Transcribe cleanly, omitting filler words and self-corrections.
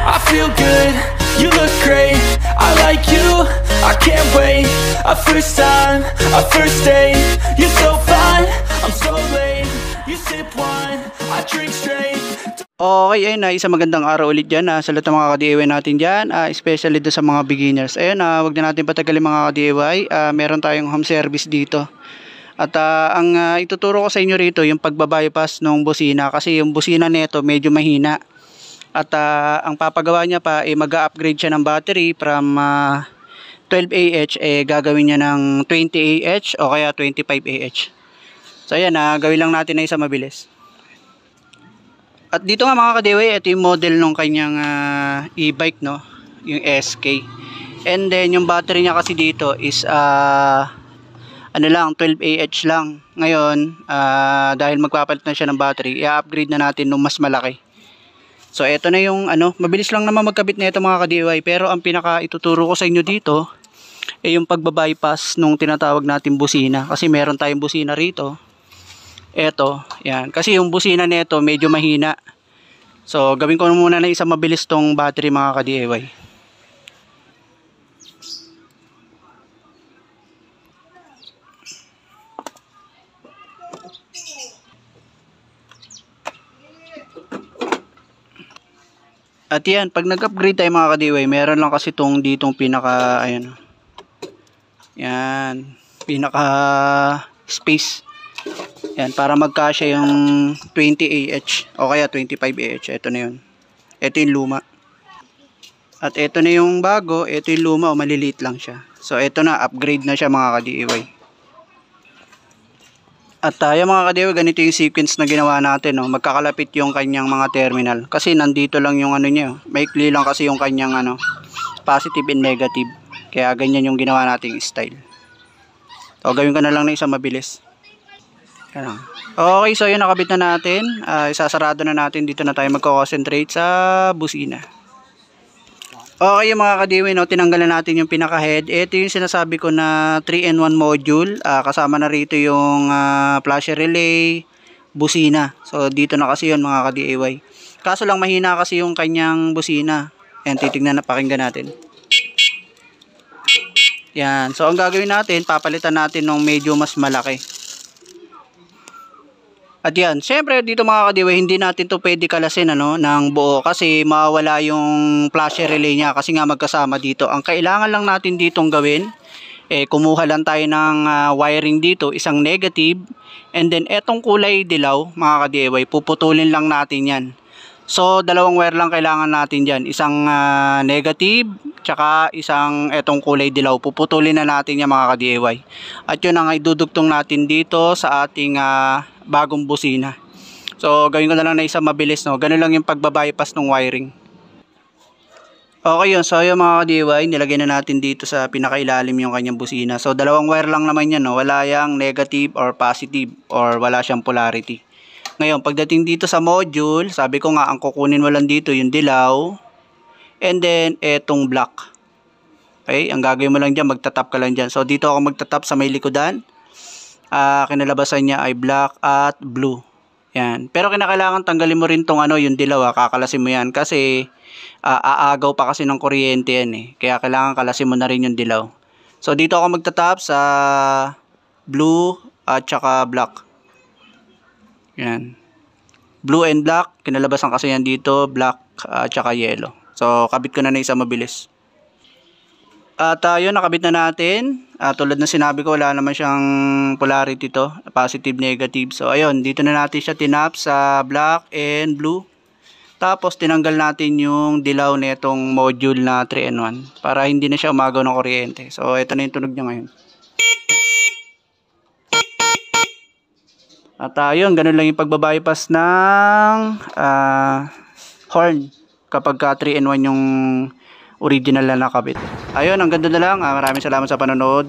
I feel good, you look great, I like you, I can't wait. A first time, a first date, you're so fine, I'm so late. You sip wine, I drink straight. Okay, ayun na, isang magandang araw ulit dyan sa lahat ng mga ka-DIY natin dyan, especially doon sa mga beginners. Ayun, wag na natin patagalin mga ka-DIY, meron tayong home service dito. At ang ituturo ko sa inyo rito, yung pagbabypass ng busina, kasi yung busina nito medyo mahina. At ang papagawa niya pa, mag-upgrade siya ng battery from 12 Ah, gagawin niya ng 20 Ah o kaya 25 Ah. So ayan, gawin lang natin na isa mabilis. At dito nga mga ka-DIY, ito yung model ng kanyang e-bike, no? Yung SK. And then yung battery niya kasi dito is 12 Ah lang. Ngayon, dahil magpapalit na siya ng battery, i-upgrade na natin nung mas malaki. So ito na yung mabilis lang naman magkabit na ito mga ka-DIY, pero ang pinaka ituturo ko sa inyo dito ay yung pagbabypass nung tinatawag natin busina, kasi meron tayong busina rito. Ito, yan. Kasi yung busina nito medyo mahina. So gawin ko muna na isang mabilis tong battery mga ka-DIY. At yan, pag nag-upgrade tayo mga ka-DIY, meron lang kasi itong ditong pinaka, ayan, yan, pinaka space, yan, para magkasya yung 20 Ah o kaya 25 Ah, ito na yun, ito yung luma. At ito na yung bago, ito yung luma, o maliliit lang siya. So ito na, upgrade na siya mga ka-DIY. At yung mga ka-DIY, ganito yung sequence na ginawa natin, no? Magkakalapit yung kanyang mga terminal. Kasi nandito lang yung niya, maikli lang kasi yung kanyang positive and negative. Kaya ganyan yung ginawa nating style. So gawin ko na lang na isang mabilis. Ganun. Okay, so yun, nakabit na natin. Isasarado na natin, dito na tayo magko-concentrate sa busina. Okay yung mga ka-DIY, no, tinanggalan natin yung pinaka head. Ito yung sinasabi ko na 3-in-1 module, kasama na rito yung flasher relay, busina. So dito na kasi yun mga ka-DIY. Kaso lang mahina kasi yung kanyang busina. Ayan, titignan na, pakinggan natin. Yan, so ang gagawin natin, papalitan natin ng medyo mas malaki. At yan, syempre dito mga ka-DIY, hindi natin to pwede kalasin ng buo, kasi mawawala yung flasher relay niya, kasi nga magkasama dito. Ang kailangan lang natin ditong gawin, kumuha lang tayo ng wiring dito, isang negative, and then etong kulay dilaw mga ka-DIY, puputulin lang natin yan. So dalawang wire lang kailangan natin dyan, isang negative, tsaka isang etong kulay dilaw, puputulin na natin yan mga ka-DIY. At yun ang idudugtong natin dito sa ating bagong busina. So gawin ko na lang na isang mabilis, no? Ganun lang yung pagbabypass ng wiring. Okay yun, so yung mga ka-DIY, nilagay na natin dito sa pinakailalim yung kanyang busina. So dalawang wire lang naman yan, no? Wala yang negative or positive, or wala siyang polarity. Ngayon pagdating dito sa module, sabi ko nga ang kukunin mo lang dito yung dilaw, and then etong black. Okay, ang gagawin mo lang dyan, magtatap ka lang dyan. So dito ako magtatap sa may likodan. Kinalabasan niya ay black at blue. Yan. Pero kinakailangan tanggalin mo rin tong yung dilaw, kakalasin mo yan, kasi aagaw pa kasi ng kuryente yan Kaya kailangan kalasin mo na rin yung dilaw. So dito ako magtatap sa blue at saka black. Yan. Blue and black, kinalabasan kasi yan dito, black at saka yellow. So kabit ko na isang mabilis. At yun, nakabit na natin. Tulad na sinabi ko, wala naman siyang polarity to, positive, negative. So ayun, dito na natin siya tinap sa black and blue. Tapos tinanggal natin yung dilaw na itong module na 3-in-1 para hindi na siya umagaw ng kuryente. So ito na yung tunog niya ngayon. At yun, ganun lang yung pagbabypass ng horn kapag 3-in-1 yung original na nakabit. Ayun, ang ganda na lang. Maraming salamat sa panonood.